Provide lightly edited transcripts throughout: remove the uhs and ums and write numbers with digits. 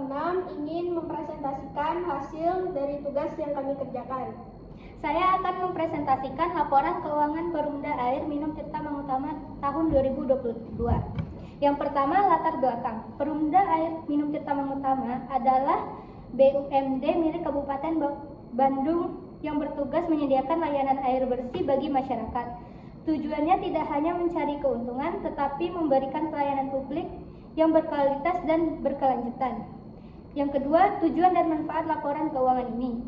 6 ingin mempresentasikan hasil dari tugas yang kami kerjakan. Saya akan mempresentasikan laporan keuangan Perumda Air Minum Tirta Mangutama tahun 2022. Yang pertama, latar belakang. Perumda Air Minum Tirta Mangutama adalah BUMD milik Kabupaten Bandung yang bertugas menyediakan layanan air bersih bagi masyarakat. Tujuannya tidak hanya mencari keuntungan, tetapi memberikan pelayanan publik yang berkualitas dan berkelanjutan. Yang kedua, tujuan dan manfaat laporan keuangan ini.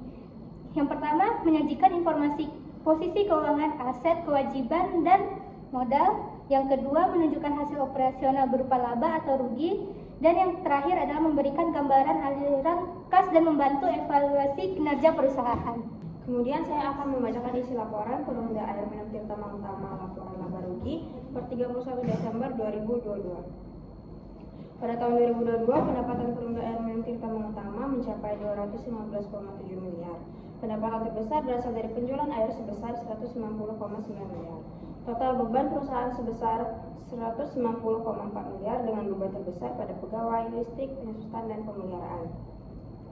Yang pertama, menyajikan informasi posisi keuangan, aset, kewajiban, dan modal. Yang kedua, menunjukkan hasil operasional berupa laba atau rugi. Dan yang terakhir adalah memberikan gambaran aliran kas dan membantu evaluasi kinerja perusahaan. Kemudian saya akan membacakan isi laporan Perumda Air Minum Tirta Mangutama laporan laba rugi per 31 Desember 2022. Pada tahun 2022, pendapatan Perumda Air Minum Tirta Mangutama mencapai 215,7 miliar. Pendapatan terbesar berasal dari penjualan air sebesar 190,9 miliar. Total beban perusahaan sebesar 190,4 miliar dengan beban terbesar pada pegawai, listrik, penyesuaian, dan pemeliharaan.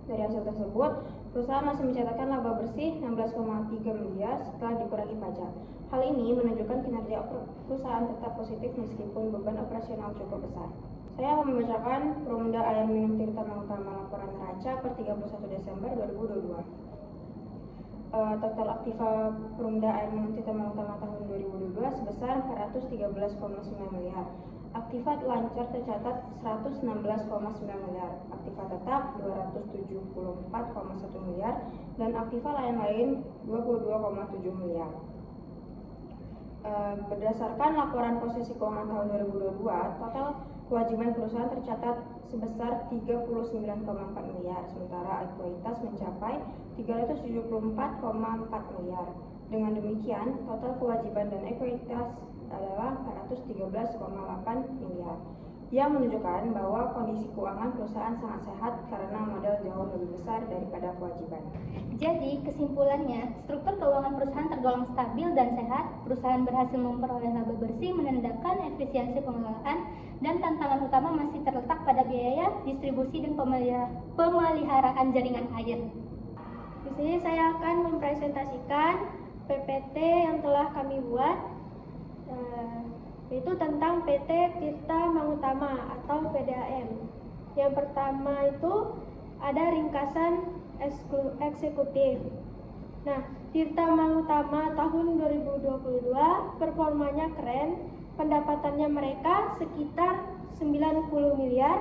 Dari hasil tersebut, perusahaan masih mencatatkan laba bersih 16,3 miliar setelah dikurangi pajak. Hal ini menunjukkan kinerja perusahaan tetap positif meskipun beban operasional cukup besar. Saya akan membacakan Perumda Air Minum Tirta Mangutama laporan neraca per 31 Desember 2022. Total aktiva Perumda Air Minum Tirta Mangutama tahun 2022 sebesar 413,9 miliar. Aktiva lancar tercatat 116,9 miliar, aktiva tetap 274,1 miliar, dan aktiva lain-lain 22,7 miliar. Berdasarkan laporan posisi keuangan tahun 2022, total kewajiban perusahaan tercatat sebesar 39,4 miliar, sementara ekuitas mencapai 374,4 miliar. Dengan demikian, total kewajiban dan ekuitas adalah 413,8 miliar, yang menunjukkan bahwa kondisi keuangan perusahaan sangat sehat karena modal jauh lebih besar daripada kewajiban. Jadi, kesimpulannya, struktur keuangan perusahaan tergolong stabil dan sehat. Perusahaan berhasil memperoleh laba bersih, menandakan efisiensi pengelolaan, dan tantangan utama masih terletak pada biaya distribusi dan pemeliharaan jaringan air. Di sini saya akan mempresentasikan PPT yang telah kami buat, yaitu tentang PT Tirta Mangutama atau PDAM. Yang pertama itu ada ringkasan eksekutif. Nah, Tirta Mangutama tahun 2022 performanya keren, pendapatannya mereka sekitar 90 miliar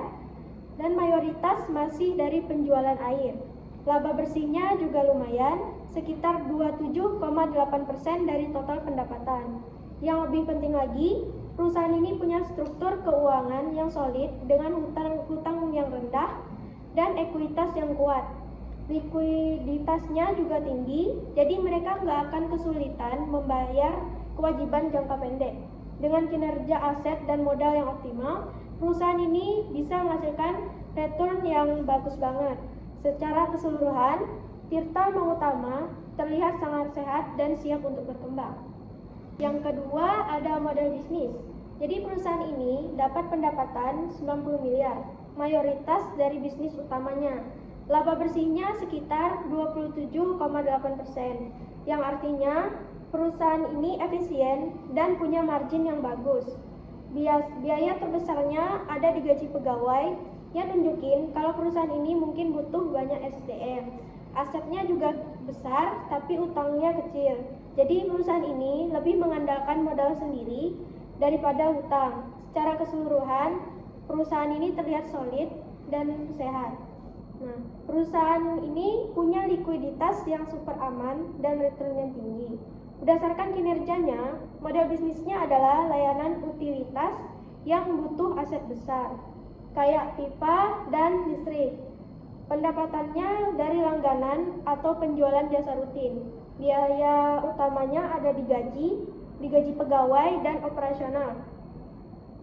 dan mayoritas masih dari penjualan air. Laba bersihnya juga lumayan, sekitar 27,8% dari total pendapatan. Yang lebih penting lagi, perusahaan ini punya struktur keuangan yang solid dengan hutang yang rendah dan ekuitas yang kuat. Likuiditasnya juga tinggi, jadi mereka nggak akan kesulitan membayar kewajiban jangka pendek. Dengan kinerja aset dan modal yang optimal, perusahaan ini bisa menghasilkan return yang bagus banget. Secara keseluruhan, Tirta Mangutama terlihat sangat sehat dan siap untuk berkembang. Yang kedua ada model bisnis. Jadi perusahaan ini dapat pendapatan 90 miliar, mayoritas dari bisnis utamanya. Laba bersihnya sekitar 27,8%, yang artinya perusahaan ini efisien dan punya margin yang bagus. Biaya terbesarnya ada di gaji pegawai, yang nunjukin kalau perusahaan ini mungkin butuh banyak SDM. Asetnya juga besar, tapi utangnya kecil. Jadi perusahaan ini lebih mengandalkan modal sendiri daripada hutang. Secara keseluruhan, perusahaan ini terlihat solid dan sehat. Nah, perusahaan ini punya likuiditas yang super aman dan return yang tinggi. Berdasarkan kinerjanya, model bisnisnya adalah layanan utilitas yang butuh aset besar, kayak pipa dan listrik. Pendapatannya dari langganan atau penjualan jasa rutin. Biaya utamanya ada di gaji pegawai dan operasional.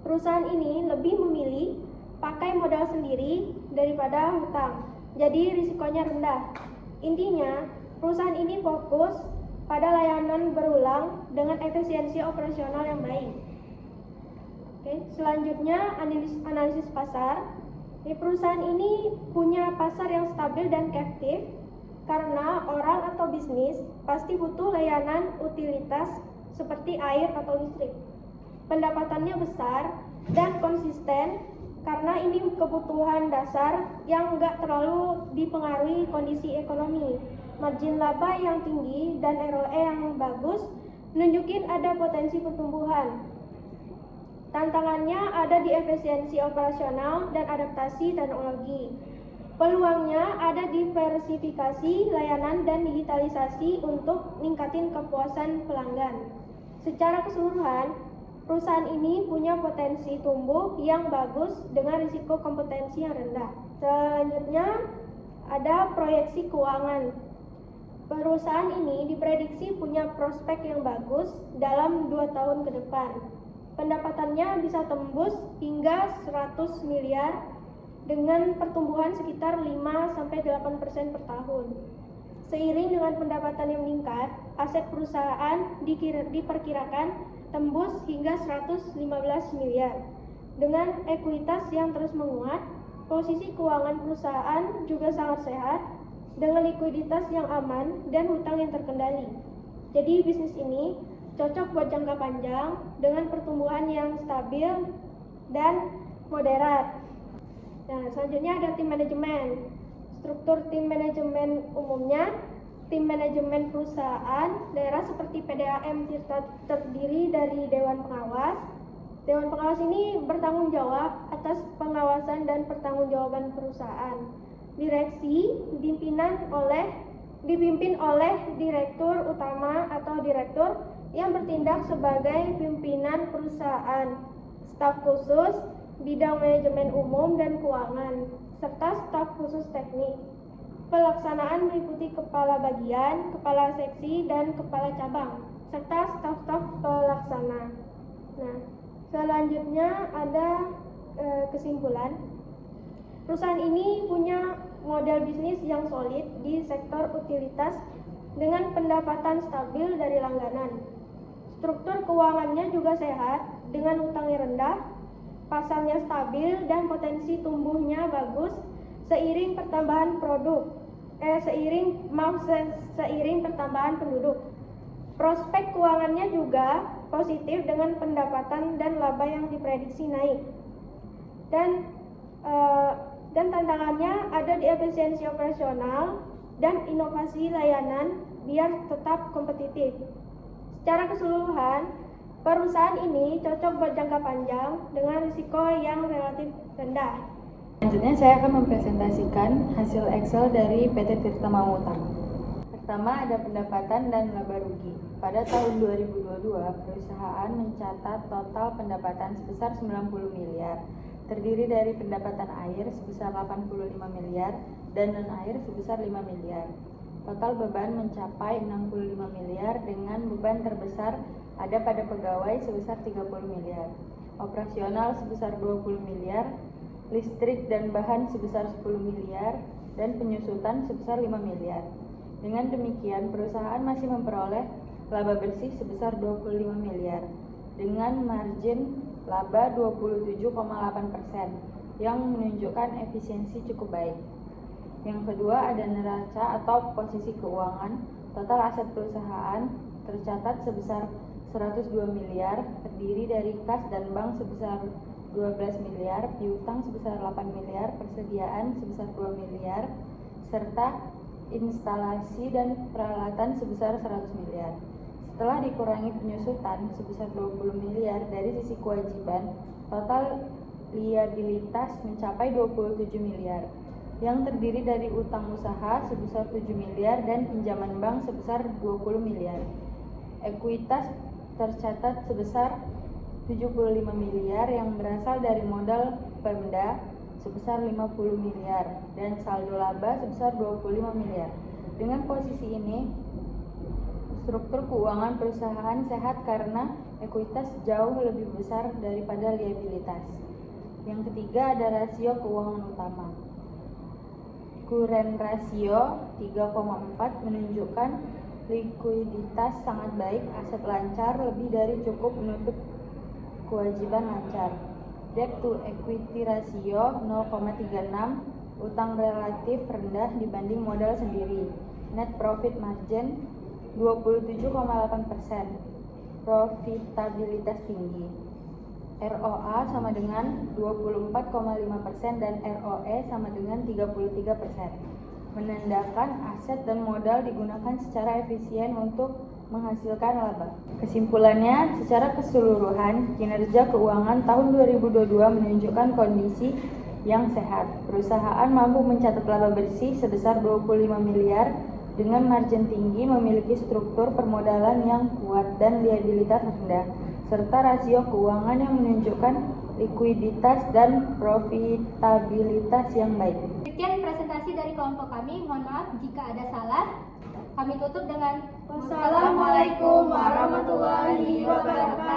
Perusahaan ini lebih memilih pakai modal sendiri daripada hutang, jadi risikonya rendah. Intinya, perusahaan ini fokus pada layanan berulang dengan efisiensi operasional yang baik. Oke, selanjutnya analisis pasar. Di perusahaan ini punya pasar yang stabil dan captive karena orang atau bisnis pasti butuh layanan utilitas seperti air atau listrik. Pendapatannya besar dan konsisten karena ini kebutuhan dasar yang nggak terlalu dipengaruhi kondisi ekonomi. Margin laba yang tinggi dan ROE yang bagus menunjukkan ada potensi pertumbuhan. Tantangannya ada di efisiensi operasional dan adaptasi teknologi. Peluangnya ada diversifikasi layanan dan digitalisasi untuk meningkatkan kepuasan pelanggan. Secara keseluruhan, perusahaan ini punya potensi tumbuh yang bagus dengan risiko kompetensi yang rendah. Selanjutnya ada proyeksi keuangan. Perusahaan ini diprediksi punya prospek yang bagus dalam 2 tahun ke depan. Pendapatannya bisa tembus hingga 100 miliar dengan pertumbuhan sekitar 5-8% per tahun. Seiring dengan pendapatan yang meningkat, aset perusahaan diperkirakan tembus hingga 115 miliar. Dengan ekuitas yang terus menguat, posisi keuangan perusahaan juga sangat sehat dengan likuiditas yang aman dan hutang yang terkendali. Jadi bisnis ini cocok buat jangka panjang dengan pertumbuhan yang stabil dan moderat. Nah, selanjutnya ada tim manajemen. Struktur tim manajemen umumnya, tim manajemen perusahaan daerah seperti PDAM terdiri dari Dewan Pengawas. Dewan Pengawas ini bertanggung jawab atas pengawasan dan pertanggungjawaban perusahaan. Direksi dipimpin oleh direktur utama atau direktur yang bertindak sebagai pimpinan perusahaan, staf khusus, bidang manajemen umum dan keuangan, serta staf khusus teknik. Pelaksanaan meliputi kepala bagian, kepala seksi, dan kepala cabang, serta staf-staf pelaksana. Nah, selanjutnya ada kesimpulan. Perusahaan ini punya model bisnis yang solid di sektor utilitas dengan pendapatan stabil dari langganan. Struktur keuangannya juga sehat dengan utang yang rendah, pasarnya stabil dan potensi tumbuhnya bagus seiring pertambahan pertambahan penduduk. Prospek keuangannya juga positif dengan pendapatan dan laba yang diprediksi naik. Dan tantangannya ada di efisiensi operasional dan inovasi layanan biar tetap kompetitif. Secara keseluruhan, perusahaan ini cocok buat jangka panjang dengan risiko yang relatif rendah. Selanjutnya saya akan mempresentasikan hasil Excel dari PT Tirta Mangun Utama. Pertama ada pendapatan dan laba rugi. Pada tahun 2022, perusahaan mencatat total pendapatan sebesar 90 miliar, terdiri dari pendapatan air sebesar 85 miliar dan non-air sebesar 5 miliar. Total beban mencapai 65 miliar dengan beban terbesar ada pada pegawai sebesar 30 miliar, operasional sebesar 20 miliar, listrik dan bahan sebesar 10 miliar, dan penyusutan sebesar 5 miliar. Dengan demikian, perusahaan masih memperoleh laba bersih sebesar 25 miliar dengan margin laba 27,8% yang menunjukkan efisiensi cukup baik. Yang kedua ada neraca atau posisi keuangan. Total aset perusahaan tercatat sebesar 102 miliar, terdiri dari kas dan bank sebesar 12 miliar, piutang sebesar 8 miliar, persediaan sebesar 2 miliar, serta instalasi dan peralatan sebesar 100 miliar. Setelah dikurangi penyusutan sebesar 20 miliar dari sisi kewajiban, total liabilitas mencapai 27 miliar. Yang terdiri dari utang usaha sebesar 7 miliar dan pinjaman bank sebesar 20 miliar. Ekuitas tercatat sebesar 75 miliar yang berasal dari modal Pemda sebesar 50 miliar dan saldo laba sebesar 25 miliar. Dengan posisi ini, struktur keuangan perusahaan sehat karena ekuitas jauh lebih besar daripada liabilitas. Yang ketiga ada rasio keuangan utama. Current ratio 3,4 menunjukkan likuiditas sangat baik, aset lancar, lebih dari cukup menutup kewajiban lancar. debt to equity ratio 0,36, utang relatif rendah dibanding modal sendiri, net profit margin 27,8%, profitabilitas tinggi. ROA sama dengan 24,5% dan ROE sama dengan 33%. Menandakan aset dan modal digunakan secara efisien untuk menghasilkan laba. Kesimpulannya, secara keseluruhan, kinerja keuangan tahun 2022 menunjukkan kondisi yang sehat. Perusahaan mampu mencatat laba bersih sebesar 25 miliar dengan margin tinggi, memiliki struktur permodalan yang kuat dan liabilitas rendah, serta rasio keuangan yang menunjukkan likuiditas dan profitabilitas yang baik. Sekian presentasi dari kelompok kami. Mohon maaf jika ada salah. Kami tutup dengan Wassalamualaikum warahmatullahi wabarakatuh.